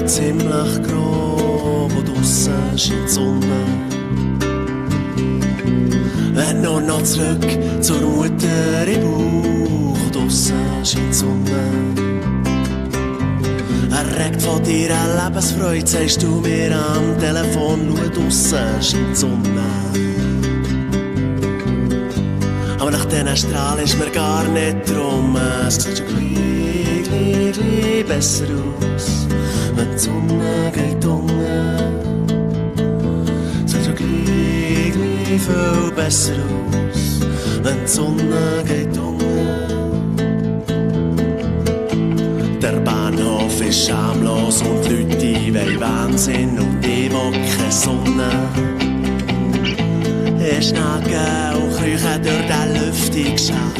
ja ziemlich grob und draussen scheint die Sonne. Wenn nur noch zurück zur Mutter im Bauch und draussen scheint die Sonne. Erregt von deiner Lebensfreude sagst du mir am Telefon, schau draussen scheint die Sonne. Aber nach diesen Strahlen ist mir gar nicht drum. Es sieht schon gleich besser aus, wenn die Sonne geht unten. Es sieht schon gleich viel besser aus, wenn die Sonne geht unten. Der Bahnhof ist schamlos und die Leute wollen Wahnsinn und ich will keine Sonne. Ich schnacke und krieche durch den lüftigen Schacht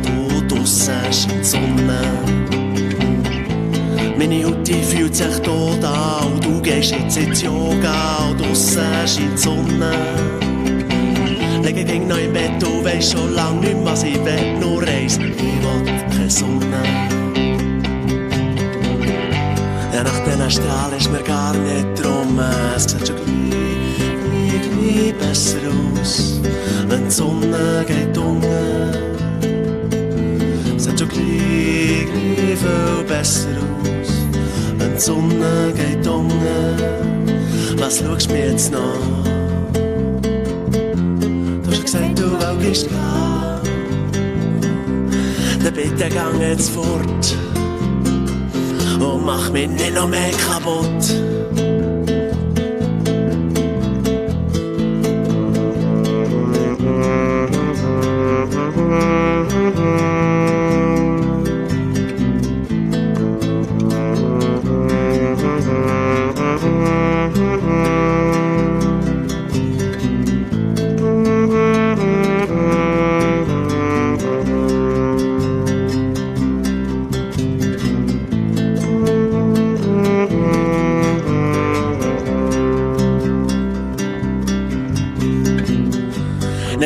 und draussen scheint die Sonne. Meine Haut fühlt sich tot an und du gehst jetzt ins Yoga und draussen scheint die Sonne. Lege ging noch im Bett und weiss schon lang nicht mehr, was ich will, nur eins, ich will keine Sonne. Ja, nach diesen Strahlen ist mir gar nicht drum, es sieht schon gleich besser aus, wenn die Sonne geht unten. Es sieht schon gleich viel besser aus, wenn die Sonne geht unten. Was schaust du mir jetzt noch? Du hast gesagt, du willst gehen. Dann bitte gang jetzt fort und mach mich nicht noch mehr kaputt.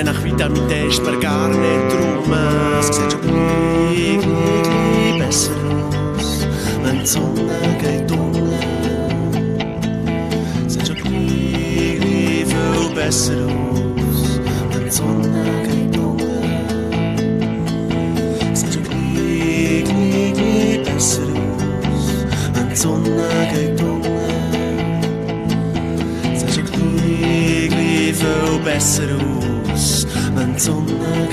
Nach Vitamin D ist mir gar nicht drum. Es sieht schon gleich besser aus, wenn die Sonne geht unten. Es sieht schon gleich viel besser aus, wenn die Sonne geht unten. Es sieht schon gleich besser aus, wenn die Sonne geht unten. Es sieht schon gleich viel besser aus, wenn die Sonne